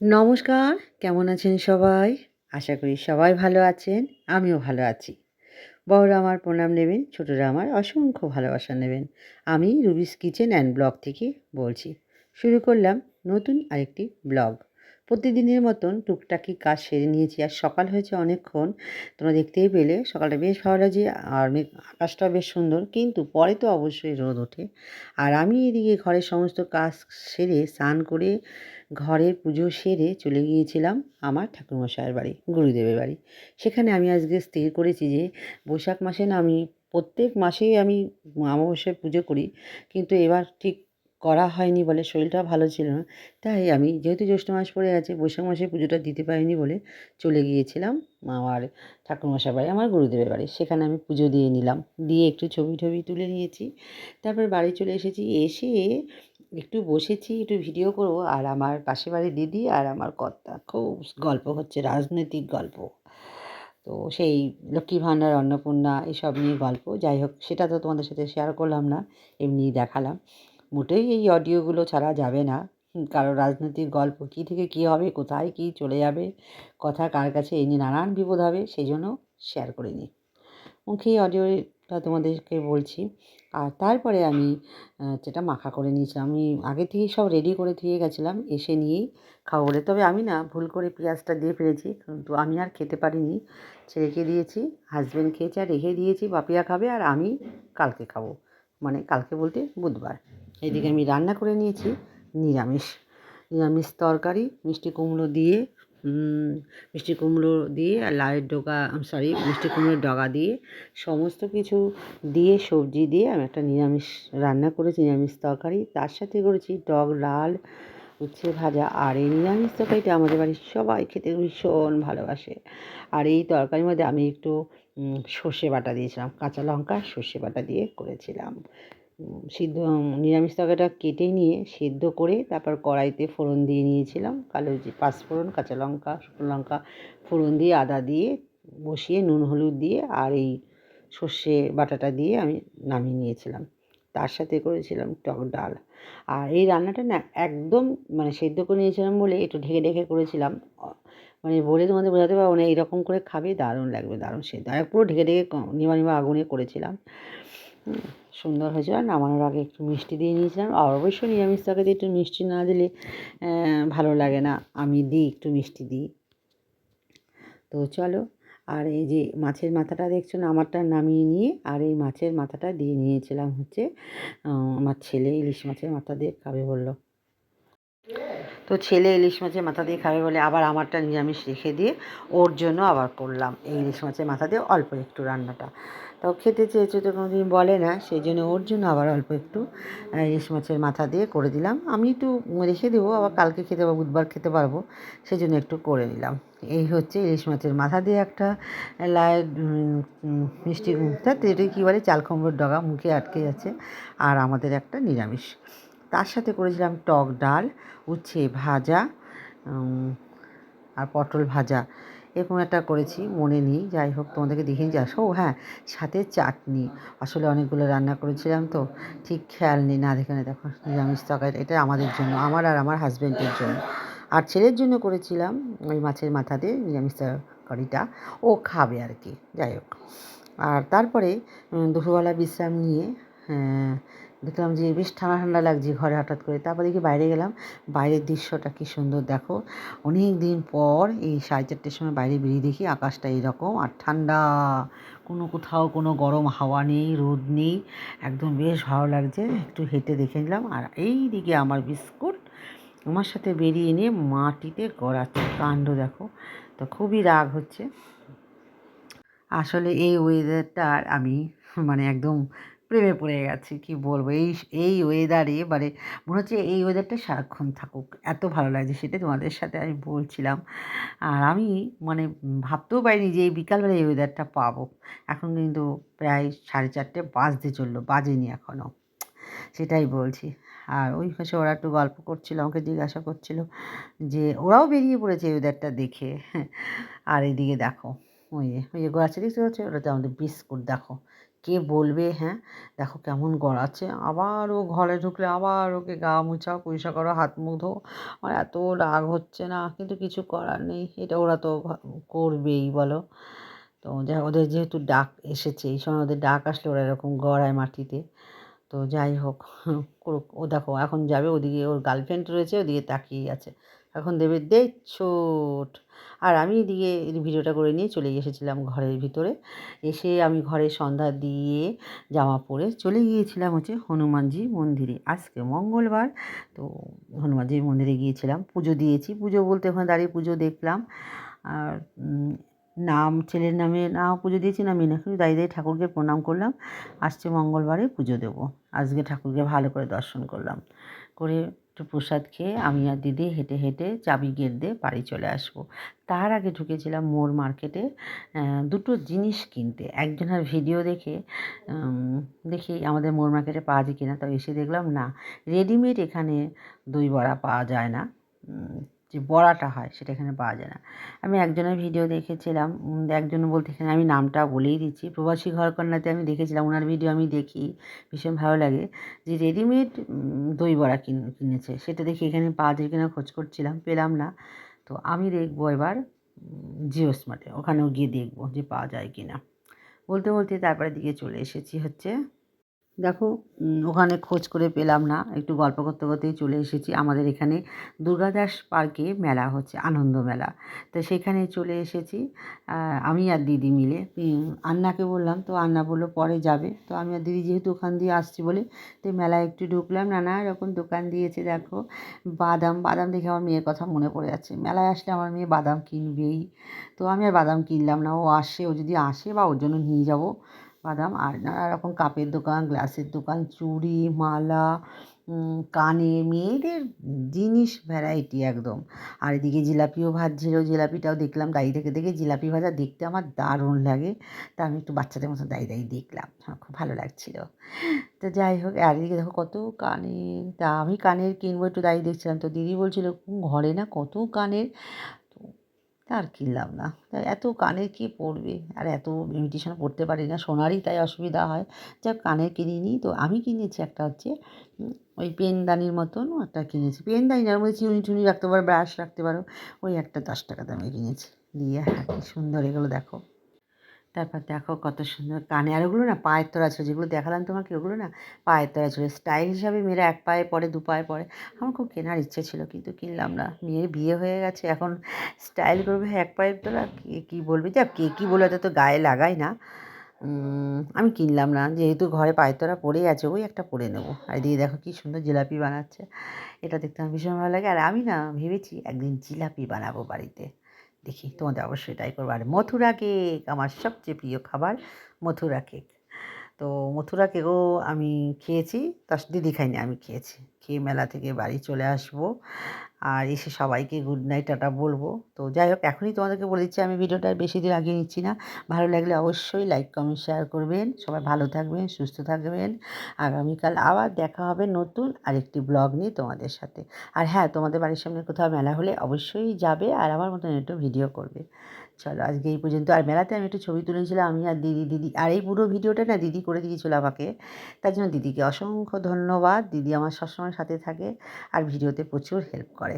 নমস্কার, কেমন আছেন সবাই? আশা করি সবাই ভালো আছেন। আমিও ভালো আছি। বড়রা আমার প্রণাম নেবেন, ছোটরা আমার অসংখ্য ভালোবাসা নেবেন। আমি রুবিস কিচেন অ্যান্ড ব্লগ থেকে বলছি। শুরু করলাম নতুন আরেকটি ব্লগ। প্রতিদিনের মতন টুকটাকি কাজ সেরে নিয়েছি। আর সকাল হয়েছে অনেকক্ষণ। তোমরা দেখতেই পেলে সকালটা বেশ ভালো লাগছে আর আকাশটাও বেশ সুন্দর। কিন্তু পরে তো অবশ্যই রোদ ওঠে। আর আমি এদিকে ঘরের সমস্ত কাজ সেরে স্নান করে ঘরের পুজো সেরে চলে গিয়েছিলাম আমার ঠাকুরমশায়ের বাড়ি, গুরুদেবের বাড়ি। সেখানে আমি আজকে স্থির করেছি যে বৈশাখ মাসে না আমি প্রত্যেক মাসেই আমি অমাবস্যায় পুজো করি, কিন্তু এবার ঠিক করা হয়নি বলে শরীরটা ভালো ছিল না। তাই আমি যেহেতু জ্যৈষ্ঠ মাস পড়ে গেছে, বৈশাখ মাসে পুজোটা দিতে পারিনি বলে চলে গিয়েছিলাম আমার ঠাকুরমশার বাড়ি, আমার গুরুদেবের বাড়ি। সেখানে আমি পুজো দিয়ে নিলাম, দিয়ে একটু ছবি টবি তুলে নিয়েছি। তারপর বাড়ি চলে এসেছি, এসে একটু বসেছি, একটু ভিডিও করব। আর আমার পাশের বাড়ির দিদি আর আমার কর্তা খুব গল্প হচ্ছে, রাজনৈতিক গল্প। তো সেই লক্ষ্মী ভাণ্ডার, অন্নপূর্ণা এসব নিয়ে গল্প। যাই হোক, সেটা তো তোমাদের সাথে শেয়ার করলাম না, এমনিই দেখালাম। মোটেই এই অডিওগুলো ছাড়া যাবে না। কারো রাজনৈতিক গল্প কী থেকে কী হবে, কোথায় কী চলে যাবে, কথা কার কাছে, এই নিয়ে নানান বিপদ হবে, সেই জন্য শেয়ার করিনি। মুখেই অডিওটা তোমাদেরকে বলছি। আর তারপরে আমি যেটা মাখা করে নিয়েছিলাম, আমি আগে থেকেই সব রেডি করে ধুয়ে গেছিলাম এসে নিয়েই খাবো বলে। তবে আমি না ভুল করে পেঁয়াজটা দিয়ে ফেলেছি, কিন্তু আমি আর খেতে পারিনি, ছেলেকে দিয়েছি, হাজব্যান্ড খেয়েছে আর রেখে দিয়েছি। বাপিয়া খাবে আর আমি কালকে খাবো, মানে কালকে বলতে বুধবার। এদিকে আমি রান্না করে নিয়েছি নিরামিষ নিরামিষ তরকারি, মিষ্টি কুমড়ো দিয়ে মিষ্টি কুমড়ো দিয়ে আর লাউয়ের ডগা, মিষ্টি কুমড়োর ডগা দিয়ে সমস্ত কিছু দিয়ে সবজি দিয়ে আমি একটা নিরামিষ রান্না করেছি, নিরামিষ তরকারি। তার সাথে করেছি টক ডাল, উচ্ছে ভাজা। আর এই নিরামিষ তরকারিটা আমাদের বাড়ির সবাই খেতে ভীষণ ভালোবাসে। আর এই তরকারির মধ্যে আমি একটু সর্ষে বাটা দিয়েছিলাম, কাঁচা লঙ্কা সর্ষে বাটা দিয়ে করেছিলাম। সিদ্ধ নিরামিষ তরকারিটা কেটে নিয়ে সিদ্ধ করে তারপর কড়াইতে ফোড়ন দিয়ে নিয়েছিলাম, কালো পাঁচফোড়ন, কাঁচা লঙ্কা, শুকনো লঙ্কা ফোড়ন দিয়ে আদা দিয়ে বসিয়ে নুন হলুদ দিয়ে আর এই সর্ষে বাটাটা দিয়ে আমি নামিয়ে নিয়েছিলাম। তার সাথে করেছিলাম টক ডাল। আর এই রান্নাটা না একদম মানে সেদ্ধ করে নিয়েছিলাম বলে একটু ঢেকে ঢেকে করেছিলাম, মানে বলে তোমাদের বোঝাতে পারবো না। এইরকম করে খাবে, দারুণ লাগবে, দারুণ সেদ্ধ। আর পুরো ঢেকে ঢেকে নিমা নিমা আগুনে করেছিলাম। সুন্দর হয়েছিল। আর নামানোর আগে একটু মিষ্টি দিয়ে নিয়েছিলাম। আর অবশ্যই নিরামিষ তরকারিতে একটু মিষ্টি না দিলে ভালো লাগে না, আমি দিই, একটু মিষ্টি দিই। তো চলো, আর এই যে মাছের মাথাটা দেখছো না, আমারটা নামিয়ে নিয়ে আর এই মাছের মাথাটা দিয়ে নিয়েছিলাম হচ্ছে আমার ছেলে ইলিশ মাছের মাথা দিয়ে খাবে বললো। তো ছেলে ইলিশ মাছের মাথা দিয়ে খাবে বলে আবার আমারটা নিরামিষ রেখে দিয়ে ওর জন্য আবার করলাম এই ইলিশ মাছের মাথা দিয়ে অল্প একটু রান্নাটা। তো খেতে চেয়েছে তো কোনো দিন বলে না, সেই জন্য ওর জন্য আবার অল্প একটু ইলিশ মাছের মাথা দিয়ে করে দিলাম। আমি একটু রেখে দেবো, আবার কালকে খেতে পারবো, বুধবার খেতে পারবো, সেই জন্য একটু করে নিলাম। এই হচ্ছে ইলিশ মাছের মাথা দিয়ে একটা লায়ের মিষ্টি, এটা কী বলে, চাল কুমড়োর ডগা, মুখে আটকে যাচ্ছে। আর আমাদের একটা নিরামিষ। তার সাথে করেছিলাম টক ডাল, উচ্ছে ভাজা, আর পটল ভাজা, এরকম একটা করেছি, মনে নেই। যাই হোক, তোমাদেরকে দেখিয়ে নিয়ে আসো। হ্যাঁ, সাথে চাটনি। আসলে অনেকগুলো রান্না করেছিলাম তো ঠিক খেয়াল নেই, না দেখে দেখো নিরামিষ তরকারি, এটা আমাদের জন্য, আমার আর আমার হাজব্যান্ডের জন্য। আর ছেলের জন্য করেছিলাম ওই মাছের মাথা দিয়ে নিরামিষ তরকারিটা, ও খাবে আর কি। যাই হোক, আর তারপরে দুপুরবেলা বিশ্রাম নিয়ে দেখলাম যে বেশ ঠান্ডা ঠান্ডা লাগছে ঘরে হঠাৎ করে। তারপর দেখি বাইরে গেলাম, বাইরের দৃশ্যটা কী সুন্দর দেখো। অনেক দিন পর এই 4:30টার সময় বাইরে বেরিয়ে দেখি আকাশটা এরকম আর ঠান্ডা, কোথাও কোনো গরম হাওয়া নেই, রোদ নেই, একদম বেশ ভালো লাগছে। একটু হেঁটে দেখে নিলাম। আর এই দিকে আমার বিস্কুট আমার সাথে বেরিয়ে নিয়ে মাটিতে গড়াচ্ছে, কাণ্ড দেখো। তো খুবই রাগ হচ্ছে। আসলে এই ওয়েদারটার আমি মানে একদম প্রেমে পড়ে গেছি, কি বলবো। এই এই ওয়েদারে মানে মনে হচ্ছে এই ওয়েদারটা সারাক্ষণ থাকুক, এত ভালো লাগছে, সেটা তোমাদের সাথে আমি বলছিলাম। আর আমি মানে ভাবতেও পারিনি যে এই বিকালবেলা এই ওয়েদারটা পাবো। এখন কিন্তু প্রায় 4:30 বাজতে চললো, বাজেনি এখনও, সেটাই বলছি। আর ওই পাশে ওরা একটু গল্প করছিল, আমাকে জিজ্ঞাসা করছিল যে ওরাও বেরিয়ে পড়েছে এই ওয়েদারটা দেখে। আর এদিকে দেখো, ওই যে ঘোরাচ্ছে দেখতে পাচ্ছ, ওটাতে আমাদের বিস্কুট দেখো কে বলবে? হ্যাঁ, দেখো কেমন গড়াচ্ছে, আবার ও ঘরে ঢুকলে আবার ওকে গা মুছাও, পরিষ্কার করো, হাত মুখ ধোও। আমার এত রাগ হচ্ছে না, কিন্তু কিছু করার নেই, এটা ওরা তো করবেই বলো। তো ওদের যেহেতু ডাক এসেছে, এই সময় ওদের ডাক আসলে ওরা এরকম গড়ায় মাটিতে। তো যাই হোক, করুক। ও দেখো এখন যাবে, ওদিকে ওর গার্লফ্রেন্ড রয়েছে, ওদিকে তাকিয়ে আছে, এখন দেবে ছোট। আর আমি এদিকে ভিডিওটা করে নিয়ে চলে এসেছিলাম ঘরের ভিতরে। এসে আমি ঘরে সন্ধ্যা দিয়ে জামা পরে চলে গিয়েছিলাম হনুমানজি মন্দিরে। আজকে মঙ্গলবার, তো হনুমানজি মন্দিরে গিয়েছিলাম, পুজো দিয়েছি। পুজো বলতে ওখানে দাঁড়িয়ে পুজো দেখলাম। আর ছেলের নামে না পুজো দিয়েছি না মীনাক্ষী, দাঁড়িয়ে ঠাকুরকে প্রণাম করলাম। আসছে মঙ্গলবারে পুজো দেবো, আজকে ঠাকুরকে ভালো করে দর্শন করলাম, করে একটু প্রসাদ খেয়ে আমি আর দিদি হেঁটে হেঁটে চাবি গেট দিয়ে বাড়ি চলে আসবো। তার আগে ঢুকেছিলাম মোর মার্কেটে দুটো জিনিস কিনতে। একজনের ভিডিও দেখে দেখি আমাদের মোর মার্কেটে পাওয়া যায় কিনা, তো এসে দেখলাম না, রেডিমেড এখানে দই বড়া পাওয়া যায় না, যে বড়াটা হয় সেটা এখানে পাওয়া যায় না। আমি একজনের ভিডিও দেখেছিলাম, একজন বলতে এখানে আমি নামটা বলেই দিচ্ছি, প্রবাসী ঘরকন্যাতে আমি দেখেছিলাম, ওনার ভিডিও আমি দেখি, ভীষণ ভালো লাগে, যে রেডিমেড দই বড়া কিনেছে। সেটা দেখি এখানে পাওয়া যায় কিনা খোঁজ করছিলাম, পেলাম না। তো আমি দেখবো এবার জিও স্মার্টে, ওখানেও গিয়ে দেখবো যে পাওয়া যায় কিনা। বলতে বলতে তারপরে দিকে চলে এসেছি দেখো, ওখানে খোঁজ করে পেলাম না, একটু গল্প করতে করতেই চলে এসেছি। আমাদের এখানে দুর্গাদাস পার্কে মেলা হচ্ছে, আনন্দ মেলা, তো সেখানে চলে এসেছি। আমি আর দিদি মিলে আন্নাকে বললাম, তো আন্না বললো পরে যাবে। তো আমি আর দিদি যেহেতু ওখান দিয়ে আসছি বলে, তো মেলায় একটু ঢুকলাম। নানা এরকম দোকান দিয়েছে, দেখো বাদাম বাদাম দেখে আমার মেয়ের কথা মনে পড়ে যাচ্ছে। মেলায় আসলে আমার মেয়ে বাদাম কিনবেই, তো আমি আর বাদাম কিনলাম না। ও যদি আসে বা ওর জন্য নিয়ে যাব বাদাম। আর নানা রকম কাপের দোকান, গ্লাসের দোকান, চুড়ি, মালা, কানের, মেয়েদের জিনিস ভ্যারাইটি একদম। আর এদিকে জিলাপিও ভাজছিল, জিলাপিটাও দেখলাম দাঁড়িয়ে থেকে দেখে। জিলাপি ভাজা দেখতে আমার দারুণ লাগে, তা আমি একটু বাচ্চাদের মতো দাঁড়িয়ে দাঁড়িয়ে দেখলাম, আমার খুব ভালো লাগছিলো। তো যাই হোক, আর এদিকে দেখো কত কানের, তা আমি কানের কিনবো একটু দাঁড়িয়ে দেখছিলাম, তো দিদি বলছিল ঘরে না কত কানের, আর কিনলাম না। তাই এত কানের কে পরবে, আর এত ইমিটেশন পরতে পারি না, সোনারই তাই অসুবিধা হয়। যাক কানের কিনিনি, তো আমি কিনেছি একটা ওই পেনদানির মতন একটা কিনেছি, পেনদানি যার মধ্যে চিউনি টুনি রাখতে পারো, ব্রাশ রাখতে পারো, ওই একটা 10 টাকা দামে কিনেছি। দিয়ে হ্যাঁ কি সুন্দর এগুলো দেখো। তারপর দেখো কত সুন্দর কানে, আর ওগুলো না পায়ের তলা ছিল, যেগুলো দেখালাম তোমাকে ওগুলো না পায়ের তলা ছিল। স্টাইল হিসাবে মেয়েরা এক পায়ে পরে, দু পায়ে পরে। আমার খুব কেনার ইচ্ছে ছিল, কিন্তু কিনলাম না। মেয়ের বিয়ে হয়ে গেছে, এখন স্টাইল করবে এক পায়ের তলা, কে কী বলবে, যা কে কী বলে তো গায়ে লাগাই না। আমি কিনলাম না, যেহেতু ঘরে পায়ের তলা পরেই আছে, ওই একটা পরে নেবো। আর এদিকে দেখো কী সুন্দর জিলাপি বানাচ্ছে, এটা দেখতে আমার ভীষণ ভালো লাগে। আর আমি না ভেবেছি একদিন জিলাপি বানাবো বাড়িতে, দেখি তোমাদের অবশ্যই ট্রাই করবো। আর মথুরা কেক আমার সবচেয়ে প্রিয় খাবার, মথুরা কেক। তো মথুরা কেকও আমি খেয়েছি, তার দিদি খাইনি, আমি খেয়েছি। খেয়ে মেলা থেকে বাড়ি চলে আসবো, আর এসে সবাইকে গুড নাইট টাটা বলবো। তো যাই হোক, এখনই তোমাদেরকে বলে দিচ্ছি, আমি ভিডিওটা বেশি দিন আগিয়ে নিচ্ছি না। ভালো লাগলে অবশ্যই লাইক কমেন্ট শেয়ার করবেন। সবাই ভালো থাকবেন, সুস্থ থাকবেন। আগামীকাল আবার দেখা হবে নতুন আরেকটি ব্লগ নিয়ে তোমাদের সাথে। আর হ্যাঁ, তোমাদের বাড়ির সামনে কোথাও মেলা হলে অবশ্যই যাবে, আর আমার মতন একটু ভিডিও করবে। চলো আজকে এই পর্যন্ত। আর মেলাতে আমি একটু ছবি তুলেছিলাম, আমি আর দিদি। আর এই পুরো ভিডিওটা না দিদি করে দিয়েছিল আমাকে, তার জন্য দিদিকে অসংখ্য ধন্যবাদ। দিদি আমার সবসময় সাথে থাকে, আর ভিডিওতে প্রচুর হেল্প করে।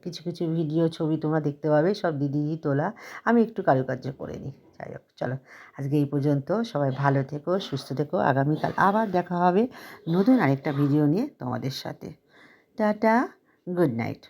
কিছু কিছু ভিডিও ছবি তোমরা দেখতে পাবে, সব দিদিই তোলা, আমি একটু কারুকার্য করে নিই। যাই হোক, চলো আজকে এই পর্যন্ত। সবাই ভালো থেকো, সুস্থ থেকো। আগামীকাল আবার দেখা হবে নতুন আরেকটা ভিডিও নিয়ে তোমাদের সাথে। Tata, good night.